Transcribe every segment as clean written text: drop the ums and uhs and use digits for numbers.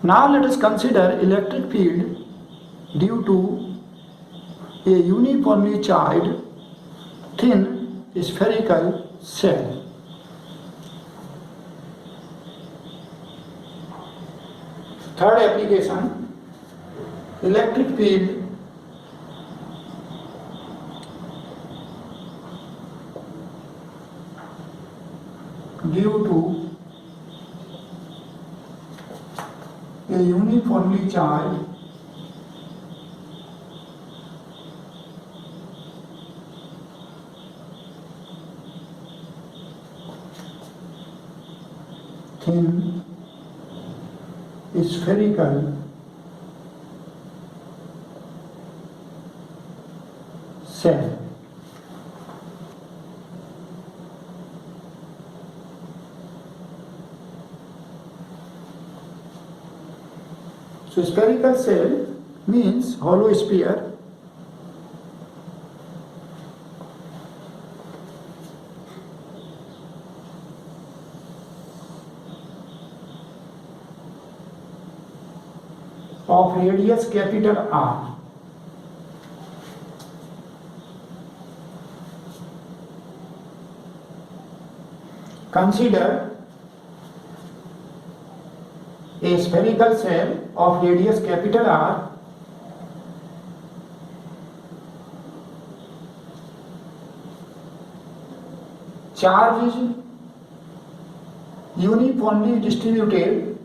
Now let us consider electric field due to a uniformly charged thin spherical cell. Third application, electric field due to a uniformly charged thin spherical cell. So spherical cell means hollow sphere of radius capital R. Consider a spherical cell of radius capital R charge is uniformly distributed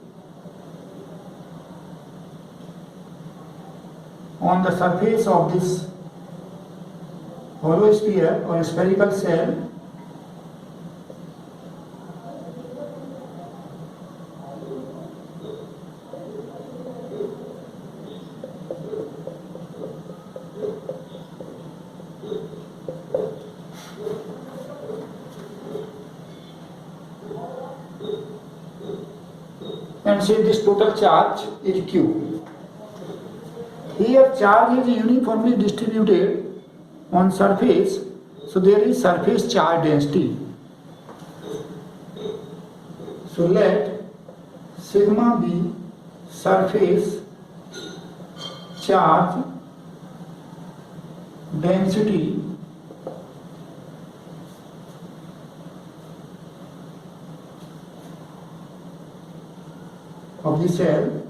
on the surface of this hollow sphere or spherical cell and say this total charge is Q. Here charge is uniformly distributed on surface, so there is surface charge density. So let sigma be surface charge density of the cell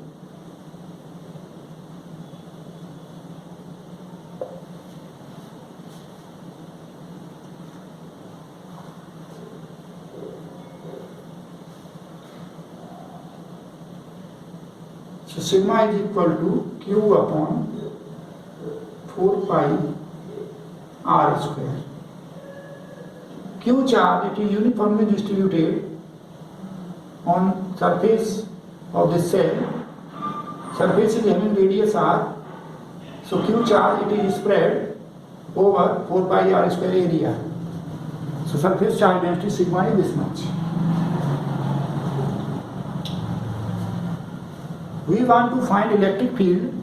so sigma is equal to Q upon 4 pi R square. Q charge, it is uniformly distributed on surface of the cell. Surface is having radius R, so Q charge it is spread over 4 pi R square area. So surface charge density sigma is this much. We want to find electric field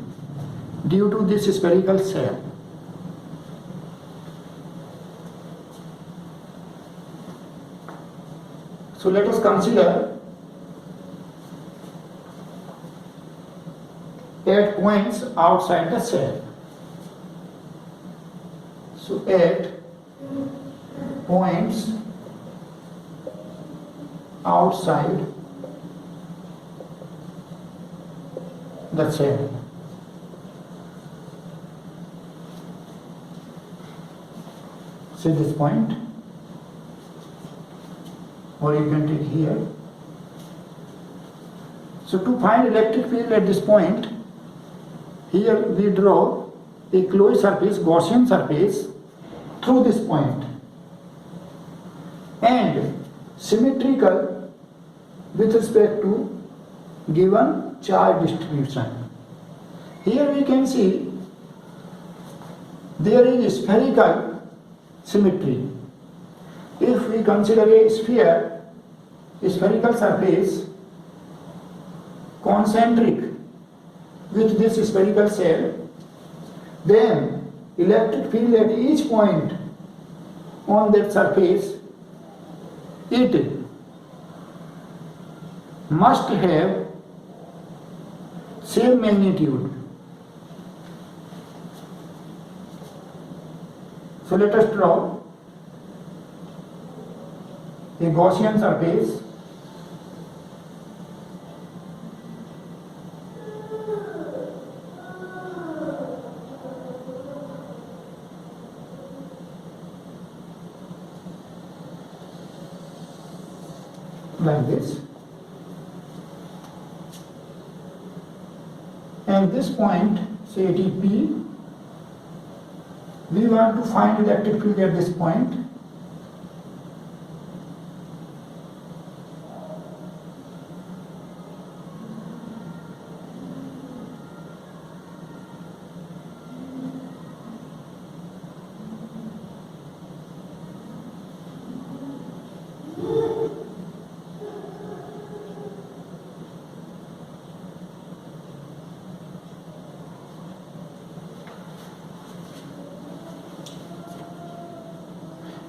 due to this spherical cell. So let us consider 8 points outside the cell. So 8 points outside the cell. See this point, or you can take here. So to find electric field at this point, here we draw a closed surface, Gaussian surface through this point and symmetrical with respect to given charge distribution. Here we can see there is spherical symmetry. If we consider a sphere, a spherical surface concentric with this spherical cell, then electric field at each point on that surface, it must have same magnitude. So let us draw a Gaussian surface like this, and this point, say it is P. We want to find electric field at this point.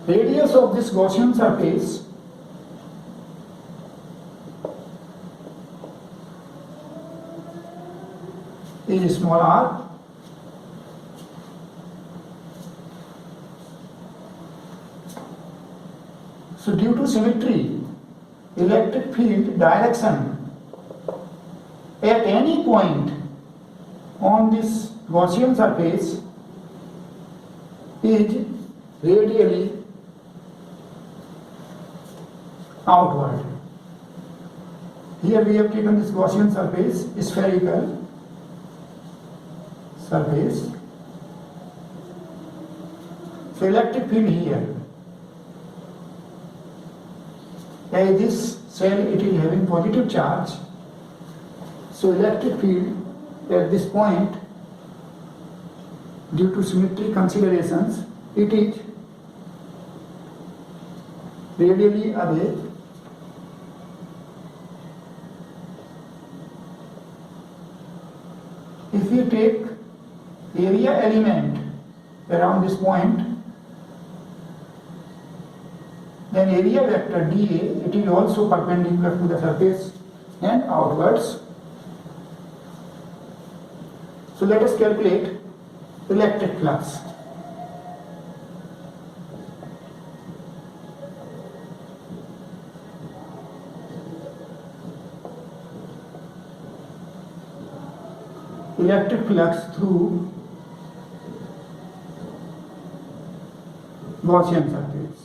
Radius of this Gaussian surface is small r. So due to symmetry, electric field direction at any point on this Gaussian surface is radially outward. Here we have taken this Gaussian surface, spherical surface. So electric field here, as this cell it is having positive charge, so electric field at this point, due to symmetry considerations, it is radially away. If we take area element around this point, then area vector dA, it is also perpendicular to the surface and outwards. So let us calculate electric flux. Electric flux through Gaussian surface.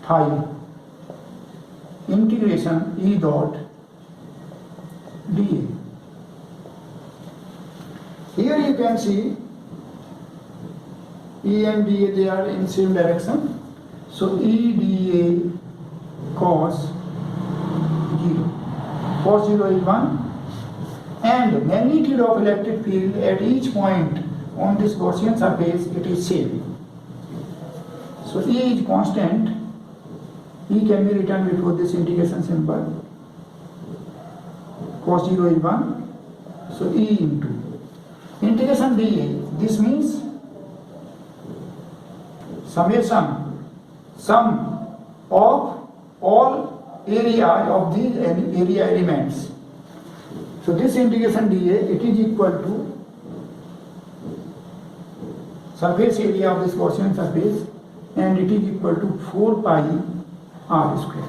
Phi integration E dot dA. Here you can see E and dA, they are in same direction. So E dA cos 0. Cos 0 is 1, and magnitude of electric field at each point on this Gaussian surface, it is same. So E is constant. E can be written before this integration symbol. Cos 0 is 1, so E into integration dA. This means summation, sum of all area of these area elements. So this integration dA, it is equal to surface area of this Gaussian surface, and it is equal to 4 pi r square.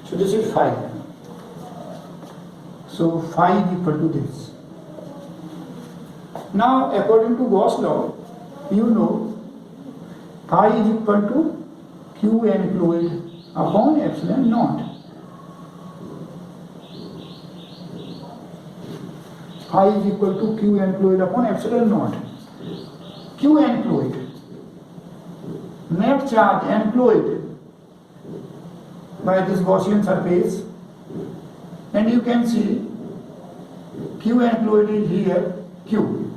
So this is phi. So phi is equal to this. Now according to Gauss law, you know phi is equal to Q n fluid upon epsilon naught. Phi is equal to Q n fluid upon epsilon naught. Q n fluid, net charge employed by this Gaussian surface, and you can see Q n fluid is here Q.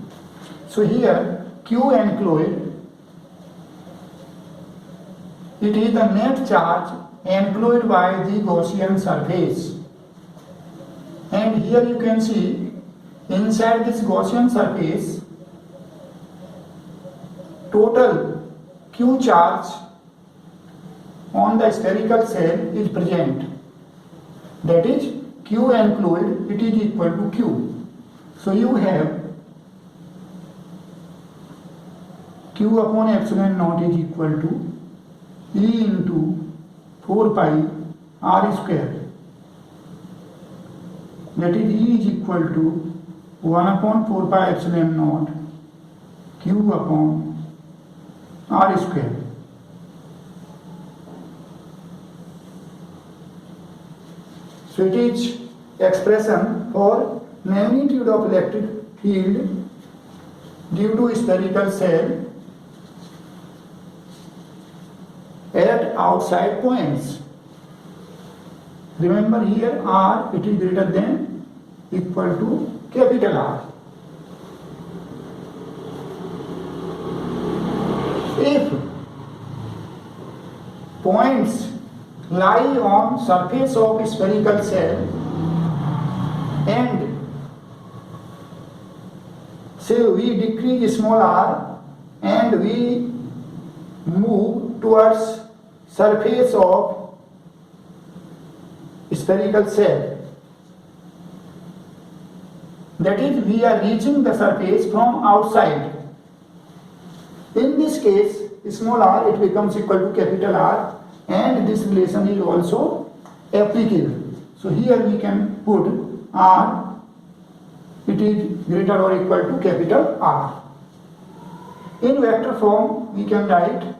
So here Q n fluid, it is the net charge employed by the Gaussian surface, and here you can see inside this Gaussian surface total Q charge on the spherical shell is present, that is Q enclosed, it is equal to Q. So you have Q upon epsilon naught is equal to E into 4 pi r square, that is E is equal to 1 upon 4 pi epsilon naught Q upon r square. So it is expression for magnitude of electric field due to spherical shell at outside points. Remember here R, it is greater than equal to capital R. If points lie on surface of spherical shell and say we decrease small r and we move towards surface of spherical shell, that is we are reaching the surface from outside. In this case small r it becomes equal to capital R, and this relation is also applicable. So here we can put R, it is greater or equal to capital R. In vector form we can write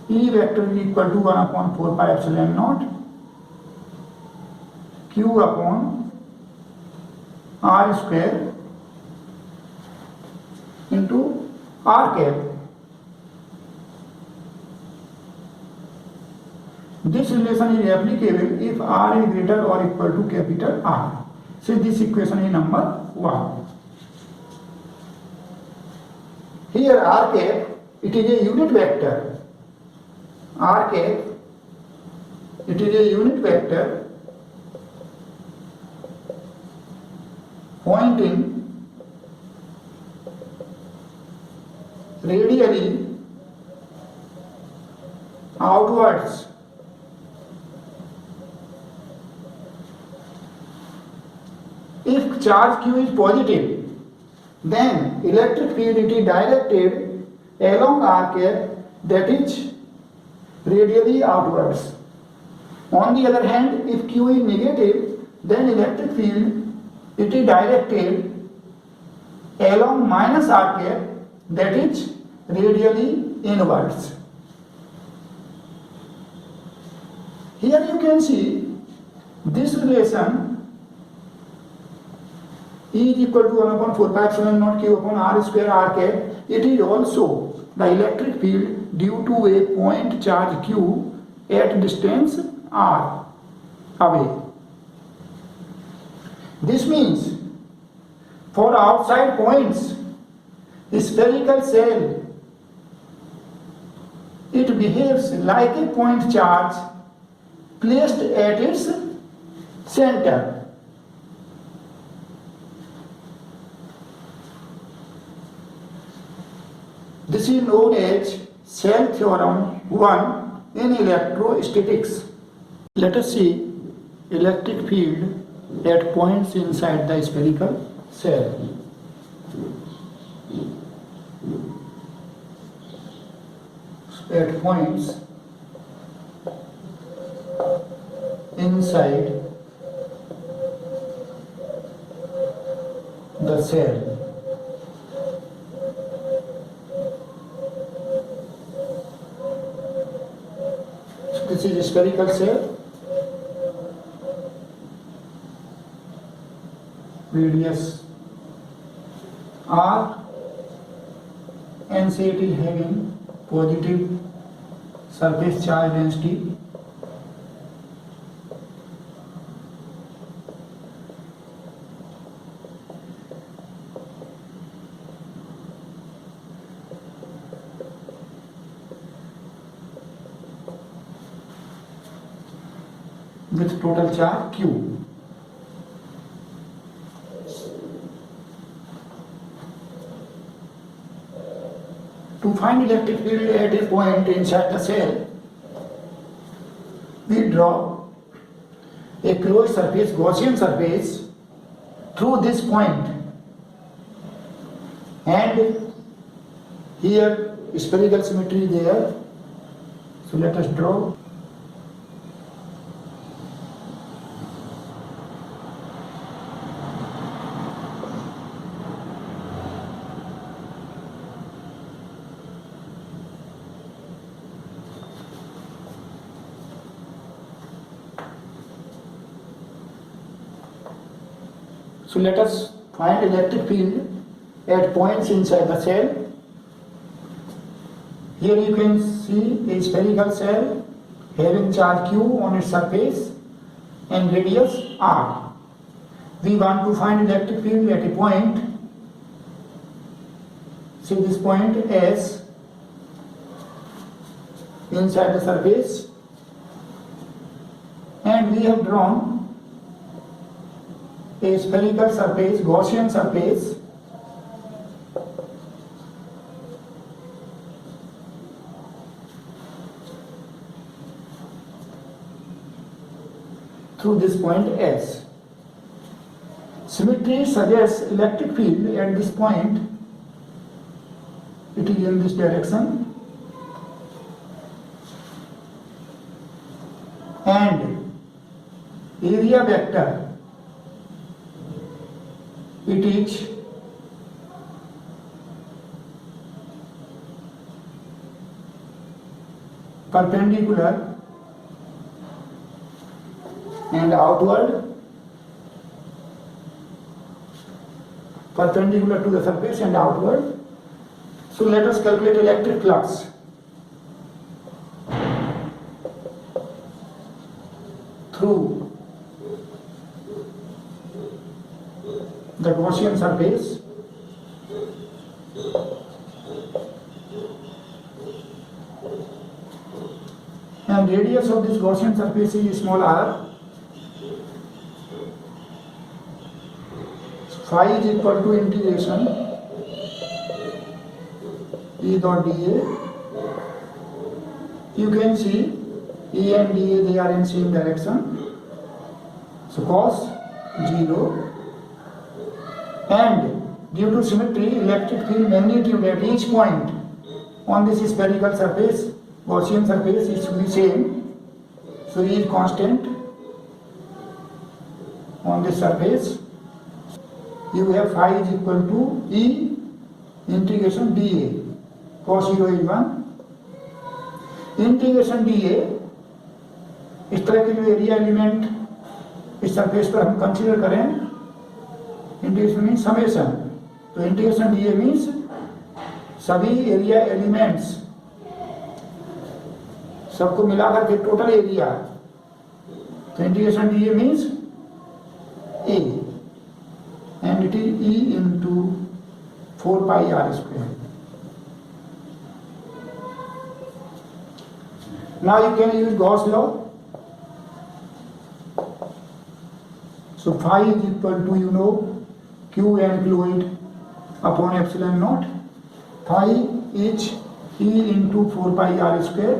E vector is equal to 1 upon 4 pi epsilon naught Q upon R square into R cap. This relation is applicable if R is greater or equal to capital R. So this equation is number 1. Here R cap, it is a unit vector. R cap, it is a unit vector pointing radially outwards. If charge Q is positive, then electric field it is directed along R cap, that is radially outwards. On the other hand, if Q is negative, then electric field it is directed along minus R cap, that is radially inwards. Here you can see this relation E is equal to 1 upon 4 pi epsilon naught Q upon R square R cap. It is also the electric field due to a point charge Q at distance R away. This means for outside points, spherical shell, it behaves like a point charge placed at its center. This is known as shell theorem 1 in electrostatics. Let us see electric field at points inside the spherical shell. At points inside the shell. This is a spherical shell. Radius R, and say it is having positive surface charge density. With total charge Q. To find electric field at a point inside the cell, we draw a closed surface, Gaussian surface, through this point, and here spherical symmetry there. So let us draw. So let us find electric field at points inside the cell. Here you can see a spherical cell having charge Q on its surface and radius R. We want to find electric field at a point, see this point S, inside the surface, and we have drawn a spherical surface, Gaussian surface, through this point S. Symmetry suggests electric field at this point. It is in this direction, and area vector, it is perpendicular and outward, perpendicular to the surface and outward. So let us calculate electric flux. Through the Gaussian surface, and radius of this Gaussian surface is small r. Phi is equal to integration E dot dA. You can see E and dA, they are in same direction. So cos 0. And due to symmetry, electric field magnitude at each point on this spherical surface, Gaussian surface, it should be same. So E is constant on this surface. You have phi is equal to E integration dA. Cos 0 is 1. Integration D ए, इस तरह के जो area element इस surface पर हम consider करें, integration means summation, तो integration D A means सभी एरिया एलिमेंट्स सबको मिलाकर के टोटल एरिया, तो integration D A means A and it is E into 4 pi r square. Now you can use Gauss law. So phi is equal to, you know, Q and fluid upon epsilon naught. Phi is E into 4 pi r square.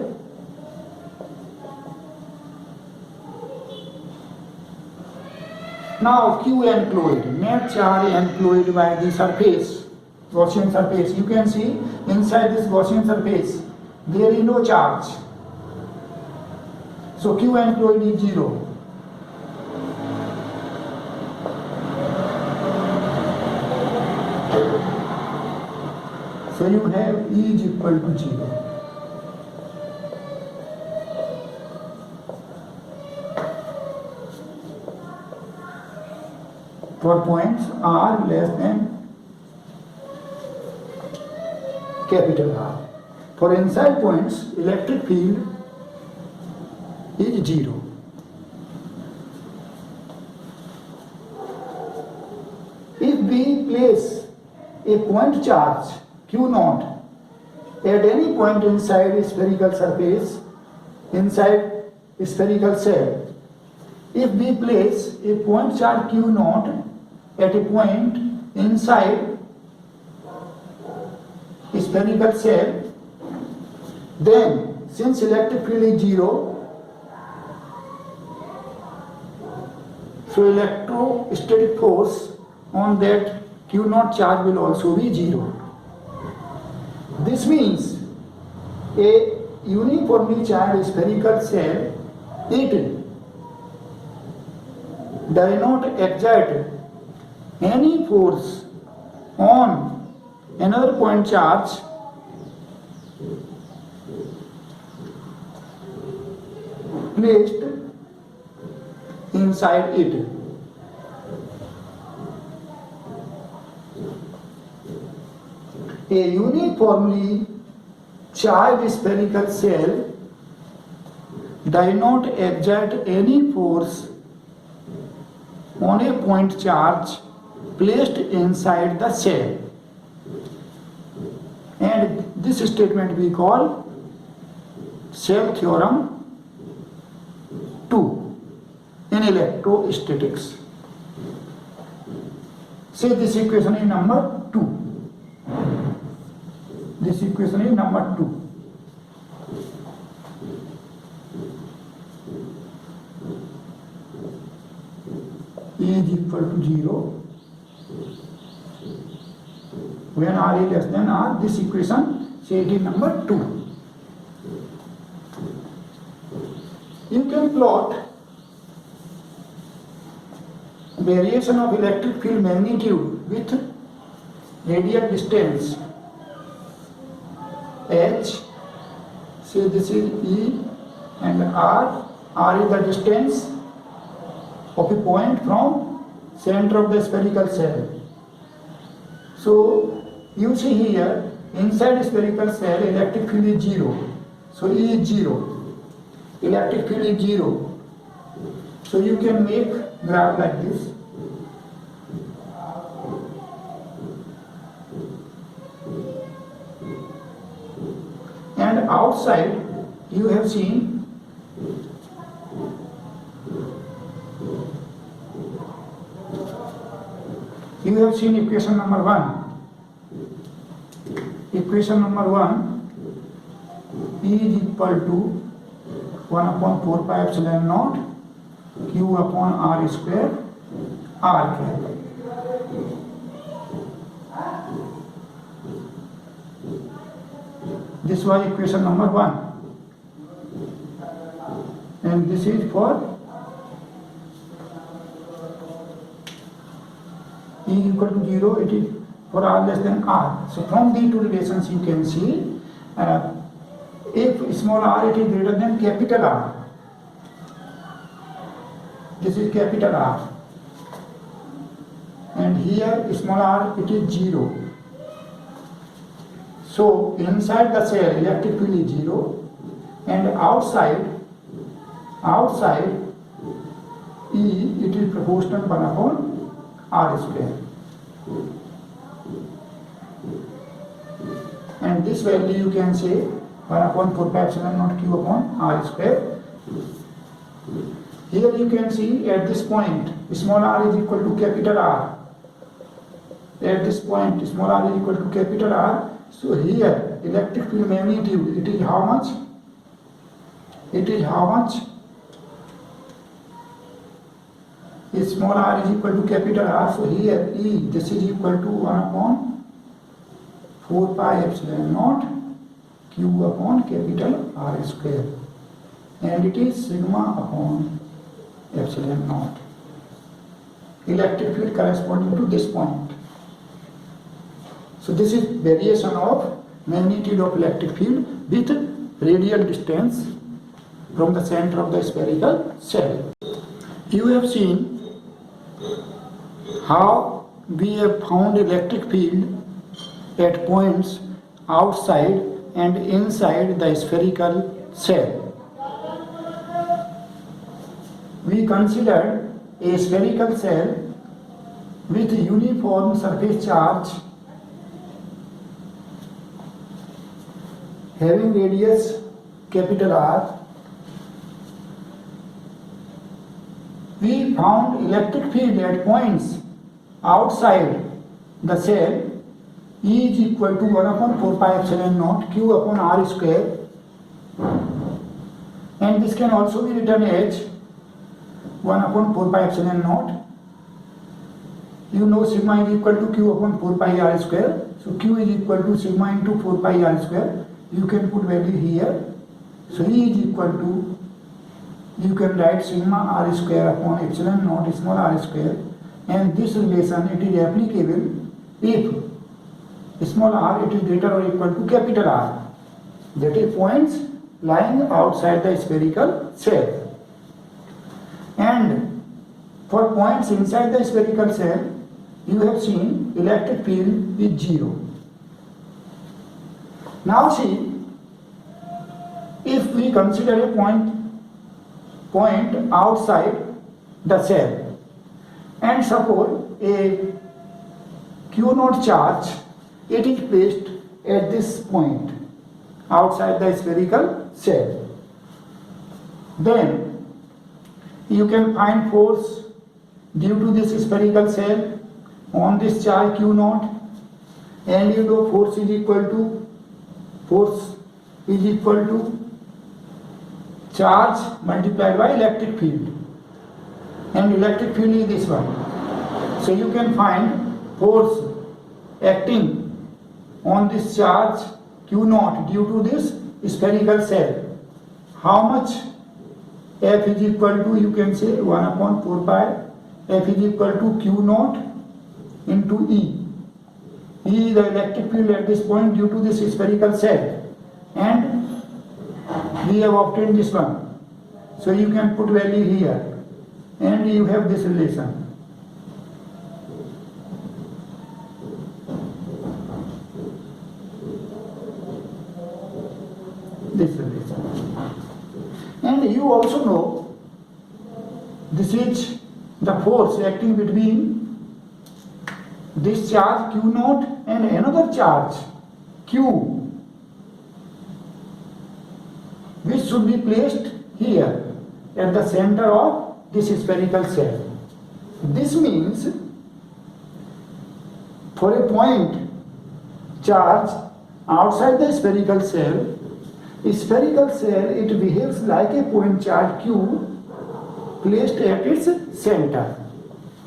Now Q and fluid, net charge and fluid by the surface, Gaussian surface. You can see inside this Gaussian surface there is no charge. So Q and fluid is 0. So you have E is equal to 0. For points R less than capital R. For inside points, electric field is 0. If we place a point charge Q naught at any point inside a spherical surface, inside a spherical cell, if we place a point charge Q naught at a point inside a spherical cell, then since electric field is 0, So electrostatic force on that Q naught charge will also be 0. This means a uniformly charged spherical shell, it does not exert any force on another point charge placed inside it. A uniformly charged spherical shell does not exert any force on a point charge placed inside the shell. And this statement we call shell theorem 2 in electrostatics. Say this equation is number 2. This equation is number 2. E is equal to 0 when R is less than R. This equation, say it is number 2. You can plot variation of electric field magnitude with radial distance H. Say this is E and R. R is the distance of a point from center of the spherical shell. So you see here, inside spherical shell electric field is 0. So E is 0. Electric field is 0. So you can make graph like this. And outside you have seen equation number 1. Equation number 1, E is equal to 1 upon 4 pi epsilon naught Q upon R square R cap. This was equation number 1. And this is for E equal to 0, it is for R less than R. So from these two relations you can see if small r it is greater than capital R. This is capital R. And here small r it is 0. So inside the shell electric field is 0 and outside E it is proportional 1 upon R square. And this value you can say 1 upon 4 pi epsilon naught Q upon R square. Here you can see at this point small r is equal to capital R. At this point small r is equal to capital R. So here electric field magnitude it is how much? It is how much? Small r is equal to capital R. So here E this is equal to 1 upon 4 pi epsilon naught Q upon capital R square. And it is sigma upon epsilon naught. Electric field corresponding to this point. So this is variation of magnitude of electric field with radial distance from the center of the spherical shell. You have seen how we have found electric field at points outside and inside the spherical shell. We considered a spherical shell with uniform surface charge having radius capital R. We found electric field at points outside the shell. E is equal to 1 upon 4 pi epsilon naught Q upon R square, and this can also be written as 1 upon 4 pi epsilon naught. You know sigma is equal to q upon 4 pi r square. So q is equal to sigma into 4 pi r square. You can put value here. So E is equal to, you can write sigma r square upon epsilon naught small r square, and this relation it is applicable if small r it is greater or equal to capital R, that is points lying outside the spherical shell, and for points inside the spherical shell you have seen electric field is 0. Now see, if we consider a point outside the shell, and suppose a q naught charge it is placed at this point outside the spherical shell, then you can find force due to this spherical shell on this charge q naught, and you know force is equal to charge multiplied by electric field, and electric field is this one. So you can find force acting on this charge q naught due to this spherical shell. How much? F is equal to, you can say 1 upon 4 pi, F is equal to q naught into E. E is the electric field at this point due to this spherical shell, and we have obtained this one. So you can put value here, and you have this relation. This relation. And you also know this is the force acting between this charge q naught and another charge q, which should be placed here at the center of this spherical shell. This means for a point charge outside the spherical shell it behaves like a point charge q placed at its center.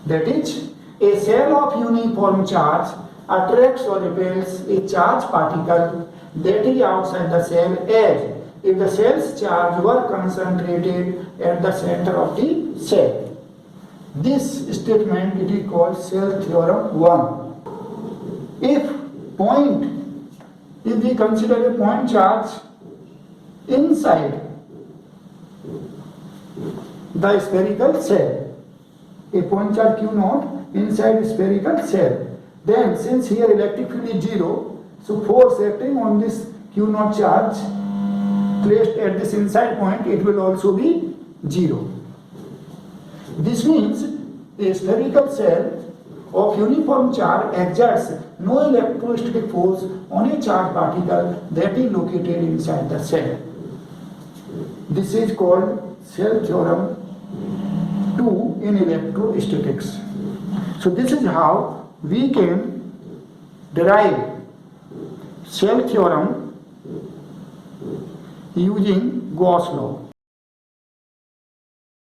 That is, a shell of uniform charge attracts or repels a charge particle that is outside the shell as if the shell's charge were concentrated at the center of the shell. This statement it is called shell theorem 1. If we consider a point charge inside the spherical shell, a point charge q naught inside spherical shell, then since here electric field is 0, so force acting on this q naught charge placed at this inside point, it will also be 0. This means a spherical shell of uniform charge exerts no electrostatic force on a charged particle that is located inside the shell. This is called shell theorem 2 in electrostatics. So this is how we can derive shell theorem using Gauss law.